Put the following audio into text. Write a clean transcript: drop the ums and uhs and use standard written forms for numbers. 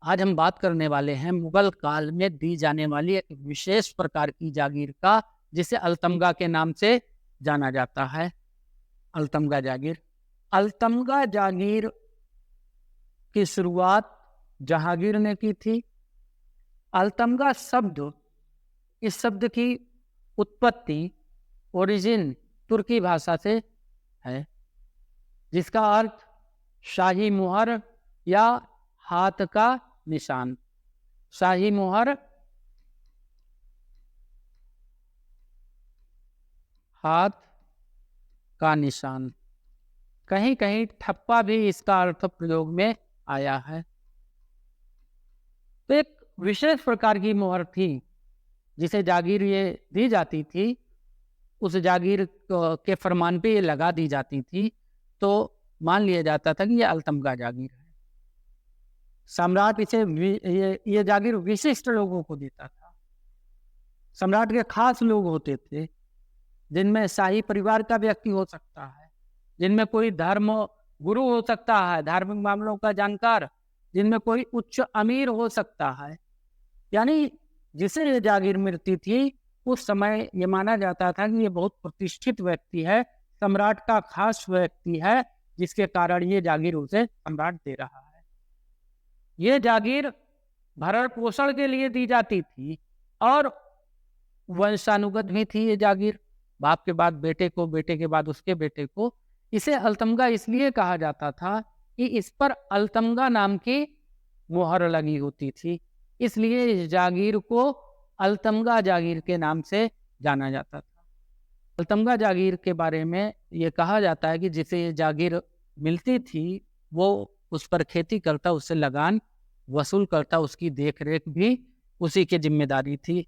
आज हम बात करने वाले हैं मुगल काल में दी जाने वाली एक विशेष प्रकार की जागीर का, जिसे अल्तमगा के नाम से जाना जाता है। अल्तमगा जागीर। अल्तमगा जागीर की शुरुआत जहांगीर ने की थी। अल्तमगा शब्द, इस शब्द की उत्पत्ति ओरिजिन तुर्की भाषा से है, जिसका अर्थ शाही मुहर या हाथ का निशान। शाही मुहर, हाथ का निशान। कहीं कहीं ठप्पा भी इसका अर्थ प्रयोग में आया है। तो एक विशेष प्रकार की मुहर थी जिसे जागीर ये दी जाती थी। उस जागीर के फरमान पे ये लगा दी जाती थी, तो मान लिया जाता था कि ये अल्तमगा जागीर है। सम्राट इसे ये जागीर विशिष्ट लोगों को देता था। सम्राट के खास लोग होते थे, जिनमें शाही परिवार का व्यक्ति हो सकता है, जिनमें कोई धर्म गुरु हो सकता है, धार्मिक मामलों का जानकार, जिनमें कोई उच्च अमीर हो सकता है। यानी जिसे ये जागीर मिलती थी, उस समय ये माना जाता था कि ये बहुत प्रतिष्ठित व्यक्ति है, सम्राट का खास व्यक्ति है, जिसके कारण ये जागीर उसे सम्राट दे रहा है। ये जागीर भरण पोषण के लिए दी जाती थी और वंशानुगत भी थी। ये जागीर बाप के बाद बेटे को, बेटे के बाद उसके बेटे को। इसे अल्तमगा इसलिए कहा जाता था कि इस पर अल्तमगा नाम की मुहर लगी होती थी, इसलिए इस जागीर को अल्तमगा जागीर के नाम से जाना जाता था। अल्तमगा जागीर के बारे में ये कहा जाता है कि जिसे ये जागीर मिलती थी, वो उस पर खेती करता, उससे लगान वसूल करता, उसकी देख रेख भी उसी की जिम्मेदारी थी।